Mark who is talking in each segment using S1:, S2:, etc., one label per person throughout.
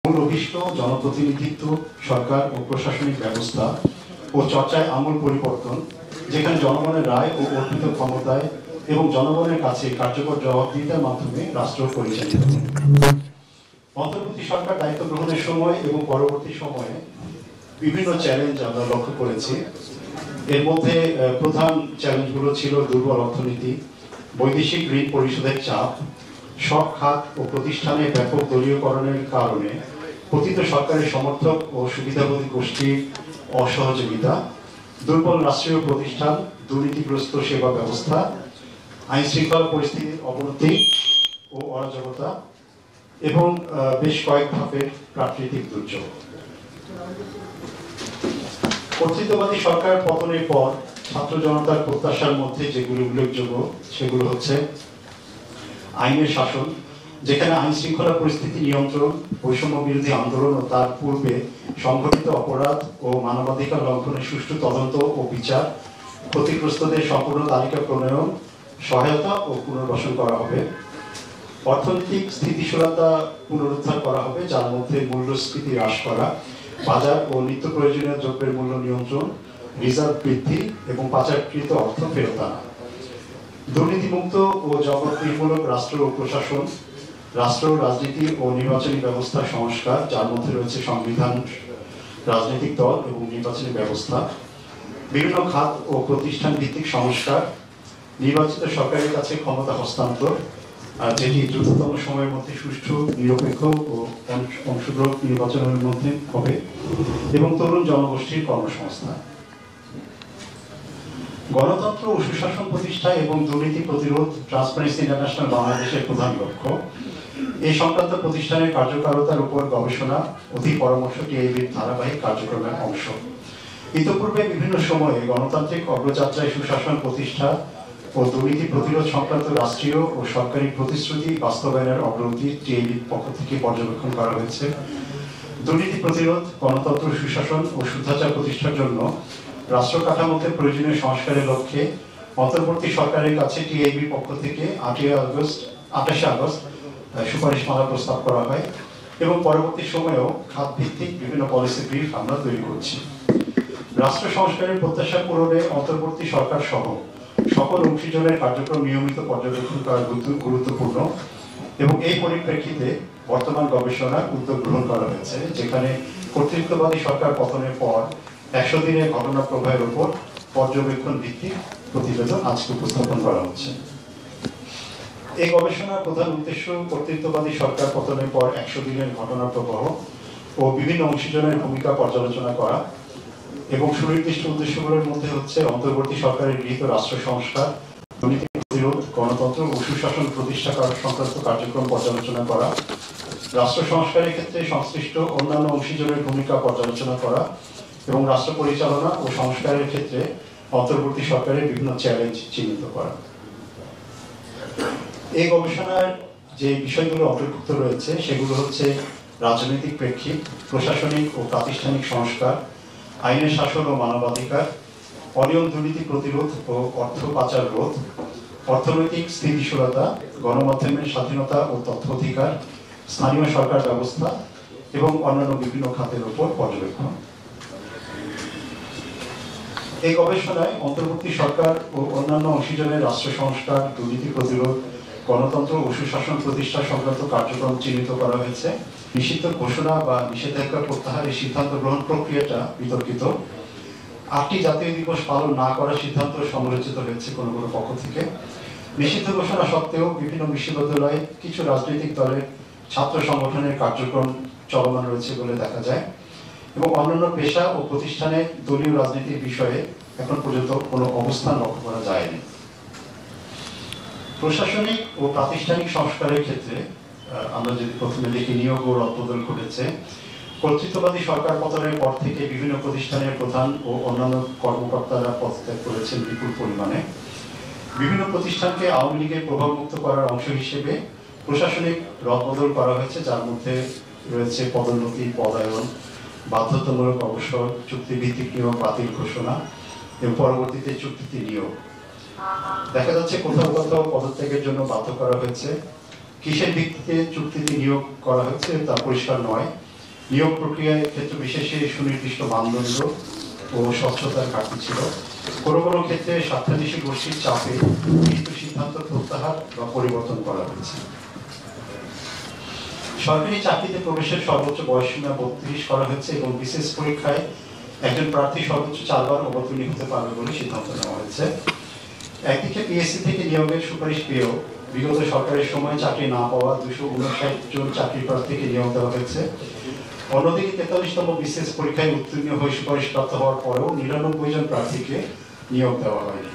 S1: মূল অভিষ্ট জনপ্রতিনিধিত্ব, সরকার ও প্রশাসনিক ব্যবস্থা ও চর্চায় আমূল পরিবর্তন, যেখানে জনগণের রায় ও অর্পিত ক্ষমতায় এবং জনগণের কাছে কার্যকর জবাবদিহিতার মাধ্যমে রাষ্ট্র পরিচালিত। অন্তর্বর্তী সরকার দায়িত্ব গ্রহণের সময় এবং পরবর্তী সময়ে বিভিন্ন চ্যালেঞ্জ আমরা লক্ষ্য করেছি। এর মধ্যে প্রধান চ্যালেঞ্জগুলো ছিল দুর্বল অর্থনীতি, বৈদেশিক ঋণ পরিশোধের চাপ, সব খাত ও প্রতিষ্ঠানে ব্যাপক দলীয়করণের কারণে পতিত সরকারের সমর্থক ও সুবিধাভোগী গোষ্ঠীর অসহযোগিতা, দুর্বল রাষ্ট্রীয় প্রতিষ্ঠান, দুর্নীতিগ্রস্ত সেবা ব্যবস্থা, আইন শৃঙ্খলা পরিস্থিতির অবনতি ও অরাজকতা এবং বেশ কয়েক ধাপের প্রাকৃতিক দুর্যোগ। কর্তৃত্ববাদী সরকার পতনের পর ছাত্র জনতার প্রত্যাশার মধ্যে যেগুলো উল্লেখযোগ্য সেগুলো হচ্ছে আইনের শাসন, যেখানে আইন শৃঙ্খলা পরিস্থিতি নিয়ন্ত্রণ, বৈষম্য বিরোধী আন্দোলন ও তার পূর্বে সংঘটিত অপরাধ ও মানবাধিকার লঙ্ঘনের সুষ্ঠু তদন্ত ও বিচার, ক্ষতিগ্রস্তদের সম্পূর্ণ তালিকা প্রণয়ন, সহায়তা ও পুনর্বাসন করা হবে। অর্থনৈতিক স্থিতিশীলতা পুনরুদ্ধার করা হবে, যার মধ্যে মূল্যস্ফীতি হ্রাস করা, বাজার ও নিত্য প্রয়োজনীয় দ্রব্যের মূল্য নিয়ন্ত্রণ, রিজার্ভ বৃদ্ধি এবং পাচারকৃত অর্থ ফেরত আনা। দুর্নীতিমুক্ত ও জবাবদিহিমূলক রাষ্ট্র ও প্রশাসন, রাষ্ট্র, রাজনীতি ও নির্বাচনী ব্যবস্থার সংস্কার, যার মধ্যে রয়েছে সংবিধান, রাজনৈতিক দল এবং নির্বাচনী ব্যবস্থা, বিভিন্ন খাত ও প্রতিষ্ঠান ভিত্তিক সংস্কার, নির্বাচিত সরকারের কাছে ক্ষমতা হস্তান্তর, যেটি দ্রুততম সময়ের মধ্যে সুষ্ঠু, নিরপেক্ষ ও অংশগ্রহণ নির্বাচনের মধ্যে হবে, এবং তরুণ জনগোষ্ঠীর কর্মসংস্থান। গণতন্ত্র ও সুশাসন প্রতিষ্ঠা এবং দুর্নীতি প্রতিরোধ ট্রান্সপারেন্সি ইন্টারন্যাশনাল বাংলাদেশের প্রধান লক্ষ্য। এই সংক্রান্ত প্রতিষ্ঠানের কার্যকারিতার উপর গবেষণা, অধিক পরামর্শ টিআইবির ধারাবাহিক কার্যক্রমের অংশ। ইতিপূর্বে বিভিন্ন সময়ে গণতান্ত্রিক অগ্রযাত্রায় সুশাসন প্রতিষ্ঠা ও দুর্নীতি প্রতিরোধ সংক্রান্ত রাষ্ট্রীয় ও সরকারি প্রতিশ্রুতি বাস্তবায়নের অগ্রগতি টিআইবির পক্ষ থেকে পর্যবেক্ষণ করা হয়েছে। দুর্নীতি প্রতিরোধ, গণতন্ত্র, সুশাসন ও শুদ্ধাচার প্রতিষ্ঠার জন্য রাষ্ট্র কাঠামোতে প্রয়োজনীয় সংস্কারের লক্ষ্যে অন্তর্বর্তী সরকারের কাছে টিআইবির পক্ষ থেকে 28 আগস্ট সুপারিশমালা প্রস্তাব করা হয় এবং পরবর্তী সময়েও খাত ভিত্তিক বিভিন্ন পলিসি ব্রিফ আমরা তৈরি করছি। রাষ্ট্র সংস্কারের প্রত্যাশা পূরণে অন্তর্বর্তী সরকার সহ সকল অংশীজনের কার্যক্রম নিয়মিত পর্যবেক্ষণ করা গুরুত্বপূর্ণ এবং এই পরিপ্রেক্ষিতে বর্তমান গবেষণা উদ্যোগ গ্রহণ করা হয়েছে, যেখানে কর্তৃত্ববাদী সরকার পতনের পর 100 দিনের ঘটনা প্রবাহের উপর পর্যবেক্ষণ ভিত্তিক প্রতিবেদন আজকে উপস্থাপন করা হচ্ছে। এই গবেষণার প্রধান উদ্দেশ্য কর্তৃত্ববাদী সরকার পতনের পর 100 দিনের ঘটনা প্রবাহ ও বিভিন্ন অংশীজনের ভূমিকা পর্যালোচনা করা এবং সুনির্দিষ্ট উদ্দেশ্যগুলোর মধ্যে হচ্ছে অন্তর্বর্তী সরকারের গৃহীত রাষ্ট্র সংস্কার, দুর্নীতি প্রতিরোধ, গণতন্ত্র ও সুশাসন প্রতিষ্ঠা করার সংক্রান্ত কার্যক্রম পর্যালোচনা করা, রাষ্ট্র সংস্কারের ক্ষেত্রে সংশ্লিষ্ট অন্যান্য অংশীজনের ভূমিকা পর্যালোচনা করা এবং রাষ্ট্র পরিচালনা ও সংস্কারের ক্ষেত্রে অন্তর্বর্তী সরকারের বিভিন্ন চ্যালেঞ্জ চিহ্নিত করা। এই গবেষণার যে বিষয়গুলো অন্তর্ভুক্ত রয়েছে সেগুলো হচ্ছে রাজনৈতিক প্রেক্ষিত, প্রশাসনিক ও প্রাতিষ্ঠানিক সংস্কার, আইনের শাসন ও মানবাধিকার, অনিয়ম দুর্নীতি প্রতিরোধ ও অর্থ পাচার রোধ, অর্থনৈতিক স্থিতিশীলতা, গণমাধ্যমের স্বাধীনতা ও তথ্য অধিকার, স্থানীয় সরকার ব্যবস্থা এবং অন্যান্য বিভিন্ন খাতের উপর পর্যবেক্ষণ। এই গবেষণায় অন্তর্বর্তী সরকার ও অন্যান্য অংশীজনের রাষ্ট্র সংস্কার, দুর্নীতি প্রতিরোধ, গণতন্ত্র ও সুশাসন প্রতিষ্ঠা সংক্রান্ত কার্যক্রম চিহ্নিত করা হয়েছে। নিষিদ্ধ ঘোষণা বা নিষেধাজ্ঞা প্রত্যাহারের সিদ্ধান্ত গ্রহণ প্রক্রিয়াটা বিতর্কিত। 8টি জাতীয় দিবস পালন না করার সিদ্ধান্ত সমালোচিত হয়েছে কোনো কোনো পক্ষ থেকে। নিষিদ্ধ ঘোষণা সত্ত্বেও বিভিন্ন বিশ্ববিদ্যালয়ে কিছু রাজনৈতিক দলের ছাত্র সংগঠনের কার্যক্রম চলমান রয়েছে বলে দেখা যায় এবং অন্যান্য পেশা ও প্রতিষ্ঠানে দলীয় রাজনীতির বিষয়ে এখন পর্যন্ত কোনো অবস্থান লক্ষ্য করা যায়নি। প্রশাসনিক ও প্রাতিষ্ঠানিক সংস্কারের ক্ষেত্রে আমরা যদি প্রথমে দেখি, নিয়োগ ও রদবদল ঘটেছে। কর্তৃত্ববাদী সরকার পতনের পর থেকে বিভিন্ন প্রতিষ্ঠানের প্রধান ও অন্যান্য কর্মকর্তারা পদত্যাগ করেছেন বিপুল পরিমাণে। বিভিন্ন প্রতিষ্ঠানকে আওয়ামী লীগের প্রভাবমুক্ত করার অংশ হিসেবে প্রশাসনিক রদবদল করা হয়েছে, যার মধ্যে রয়েছে পদোন্নতি, পদায়ন, বাধ্যতামূলক অবসর, চুক্তিভিত্তিক নিয়োগ বাতিল ঘোষণা এবং পরবর্তীতে চুক্তিতে নিয়োগ। দেখা যাচ্ছে কোথাও কোথাও পদত্যাগের জন্য বাধ্য করা হয়েছে। কিসের ভিত্তিতে চুক্তিতে নিয়োগ করা হচ্ছে তা পরিষ্কার নয়। নিয়োগ প্রক্রিয়ায় ক্ষেত্রে বিশেষে সুনির্দিষ্ট মানদণ্ড ও স্বচ্ছতার ঘাটতি ছিল। কোনো কোনো ক্ষেত্রে স্বার্থান্বেষী গোষ্ঠীর চাপে গৃহীত সিদ্ধান্ত প্রত্যাহার বা পরিবর্তন করা হয়েছে। সরকারি চাকরিতে প্রবেশের সর্বোচ্চ বয়সসীমা 32 করা হয়েছে এবং বিশেষ পরীক্ষায় একজন প্রার্থী সর্বোচ্চ 4 বার অবতীর্ণ হতে পারবে বলে সিদ্ধান্ত নেওয়া হয়েছে। একদিকে পিএসসি থেকে নিয়োগের সুপারিশ পেয়েও বিগত সরকারের সময় চাকরি না পাওয়া 259 জন চাকরি প্রার্থীকে নিয়োগ দেওয়া হয়েছে। অন্যদিকে 43তম বিশেষ পরীক্ষায় উত্তীর্ণ হয়ে সুপারিশপ্রাপ্ত হওয়ার পরেও 99 জন প্রার্থীকে নিয়োগ দেওয়া হয়নি।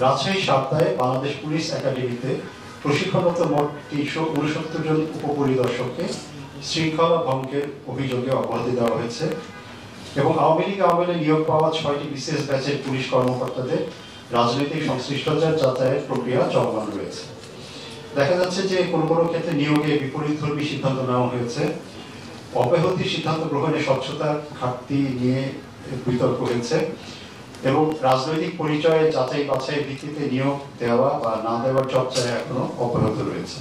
S1: রাজশাহী সাপ্তাহে বাংলাদেশ পুলিশ একাডেমিতে প্রশিক্ষণরত মোট 369 জন উপপরিদর্শককে শৃঙ্খলা ভঙ্গের অভিযোগে অব্যাহতি দেওয়া হয়েছে এবং আওয়ামী লীগ আমলে নিয়োগ পাওয়া 6টি বিশেষ ব্যাচের পুলিশ কর্মকর্তাদের রাজনৈতিক সংশ্লিষ্টতার যাচাইয়ের প্রক্রিয়া চলমান রয়েছে। দেখা যাচ্ছে যে কোনো কোনো ক্ষেত্রে নিয়োগে বিপরীতধর্মী সিদ্ধান্ত নেওয়া হয়েছে। অব্যাহতির সিদ্ধান্ত গ্রহণে স্বচ্ছতার ঘাটতি নিয়ে বিতর্ক হয়েছে এবং রাজনৈতিক পরিচয়ে যাচাই বাছাইয়ের ভিত্তিতে নিয়োগ দেওয়া বা না দেওয়ার চর্চা এখনো অব্যাহত রয়েছে।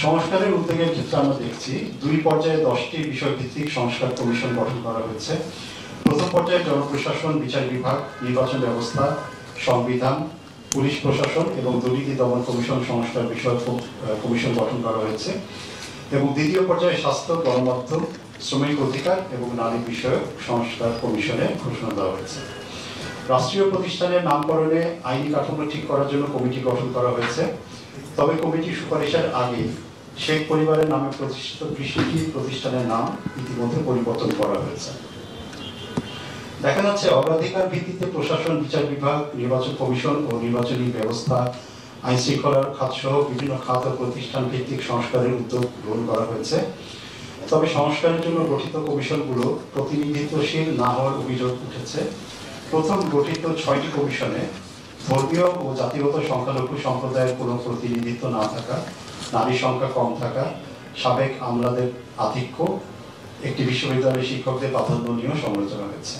S1: সংস্কারের উদ্যোগের ক্ষেত্রে আমরা দেখছি 2 পর্যায়ে 10টি বিষয়ভিত্তিক সংস্কার কমিশন গঠন করা হয়েছে। প্রথম পর্যায়ে জনপ্রশাসন, বিচার বিভাগ, নির্বাচন ব্যবস্থা, সংবিধান, পুলিশ প্রশাসন এবং দুর্নীতি দমন কমিশন সংস্কার বিষয়ক কমিশন গঠন করা হয়েছে এবং দ্বিতীয় পর্যায়ে স্বাস্থ্য, গণমাধ্যম, শ্রমিক অধিকার এবং নারী বিষয়ক সংস্কার কমিশনে ঘোষণা দেওয়া হয়েছে। রাষ্ট্রীয় প্রতিষ্ঠানের নামকরণে আইনি কাঠামো ঠিক করার জন্য কমিটি গঠন করা হয়েছে। তবে কমিটির সুপারিশের আগে শেখ পরিবারের নামে প্রতিষ্ঠিত 20টি প্রতিষ্ঠানের নাম ইতিমধ্যে পরিবর্তন করা হয়েছে। দেখা যাচ্ছে অগ্রাধিকার ভিত্তিতে প্রশাসন, বিচার বিভাগ, নির্বাচন কমিশন ও নির্বাচনী ব্যবস্থা, আইন শৃঙ্খলার খাত সহ বিভিন্ন খাত ও প্রতিষ্ঠান ভিত্তিক সংস্কারের উদ্যোগ গ্রহণ করা হয়েছে। তবে সংস্কারের জন্য গঠিত কমিশনগুলো প্রতিনিধিত্বশীল না হওয়ার অভিযোগ উঠেছে। প্রথম গঠিত 6টি কমিশনে ধর্মীয় ও জাতিগত সংখ্যালঘু সম্প্রদায়ের কোনো প্রতিনিধিত্ব না থাকা, নারী সংখ্যা কম থাকা, সাবেক আমলাদের আধিক্য, একটি বিশ্ববিদ্যালয়ের শিক্ষকদের প্রাধান্য নিয়েও সমালোচনা হয়েছে।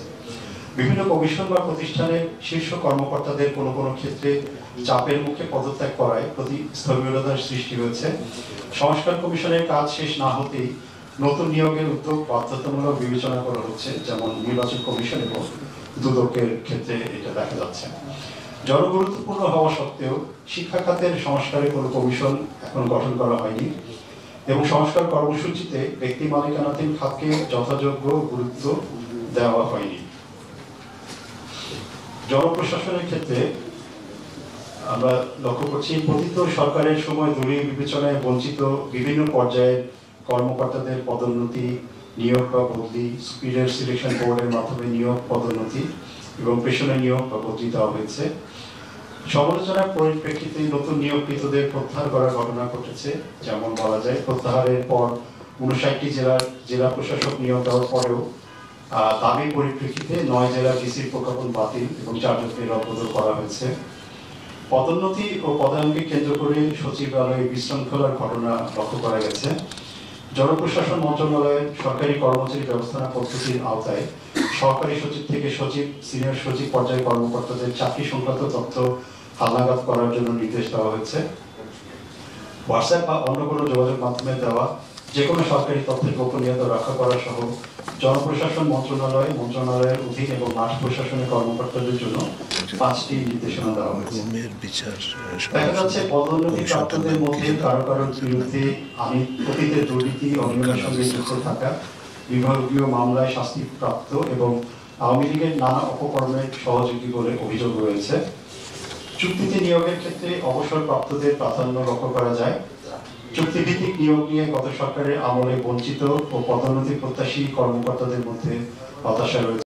S1: বিভিন্ন কমিশন বা প্রতিষ্ঠানের শীর্ষ কর্মকর্তাদের কোনো কোনো ক্ষেত্রে চাপের মুখে পদত্যাগ করায় স্থবিরতার সৃষ্টি হয়েছে। সংস্কার কমিশনের কাজ শেষ না হতেই নতুন নিয়োগের উদ্যোগ বাধ্যতামূলক বিবেচনা করা হচ্ছে, যেমন নির্বাচন কমিশন এবং দুদকের ক্ষেত্রে এটা দেখা যাচ্ছে। জনগুরুত্বপূর্ণ হওয়া সত্ত্বেও শিক্ষা খাতের সংস্কারে কোনো কমিশন এখন গঠন করা হয়নি এবং সংস্কার কর্মসূচিতে ব্যক্তি মালিকানাধীন খাতকে যথাযোগ্য গুরুত্ব দেওয়া হয়নি। জনপ্রশাসনের ক্ষেত্রে আমরা লক্ষ্য করছি পতিত সরকারের সময় দলীয় বিবেচনায় বঞ্চিত বিভিন্ন পর্যায়ের কর্মকর্তাদের পদোন্নতি, নিয়োগ বা বদলি, সুপিরিয়র সিলেকশন বোর্ডের মাধ্যমে নিয়োগ, পদোন্নতি এবং পেশনে নিয়োগ বা বদলি দেওয়া হয়েছে। সমালোচনার পরিপ্রেক্ষিতে নতুন নিয়োগকৃতদের প্রত্যাহার করার ঘটনা ঘটেছে। যেমন বলা যায়, প্রত্যাহারের পর 59টি জেলা প্রশাসক নিয়োগ দেওয়ার পরেও দাবির পরিপ্রেক্ষিতে 9 জেলা ডিসির প্রজ্ঞাপন বাতিল এবং 4 জনকে রদবদল করা হয়েছে। পদোন্নতি ও পদায়নকে কেন্দ্র করে সচিবালয়ে বিশৃঙ্খলার ঘটনা লক্ষ্য করা গেছে। জনপ্রশাসন মন্ত্রণালয়ের সরকারি কর্মচারী ব্যবস্থাপনা পদ্ধতির আওতায় সহকারী সচিব থেকে সচিব, সিনিয়র সচিব পর্যায়ে কর্মকর্তাদের চাকরি সংক্রান্ত তথ্য হালনাগাদ করার জন্য নির্দেশ দেওয়া হয়েছে। হোয়াটসঅ্যাপ বা অন্য কোনো যোগাযোগ মাধ্যমে দেওয়া যে কোনো সরকারি তথ্যের গোপনীয়তা রক্ষা করা সহ জনপ্রশাসন মন্ত্রণালয়ের অধীন এবং মাঠ প্রশাসনের কর্মকর্তাদের জন্য 5টি নির্দেশনা দেওয়া হয়েছে। দেখা যাচ্ছে পদোন্নতি প্রাপ্তদের মধ্যে কারো কারোর বিরুদ্ধে অতীতের দুর্নীতি, অনিয়মের সঙ্গে যুক্ত থাকা, বিভাগীয় মামলায় শাস্তিপ্রাপ্ত এবং আওয়ামী লীগের নানা অপকর্মের সহযোগী বলে অভিযোগ রয়েছে। চুক্তিতে নিয়োগের ক্ষেত্রে অবসরপ্রাপ্তদের প্রাধান্য লক্ষ্য করা যায়। চুক্তিভিত্তিক নিয়োগ নিয়ে গত সরকারের আমলে বঞ্চিত ও পদোন্নতি প্রত্যাশী কর্মকর্তাদের মধ্যে হতাশা রয়েছে।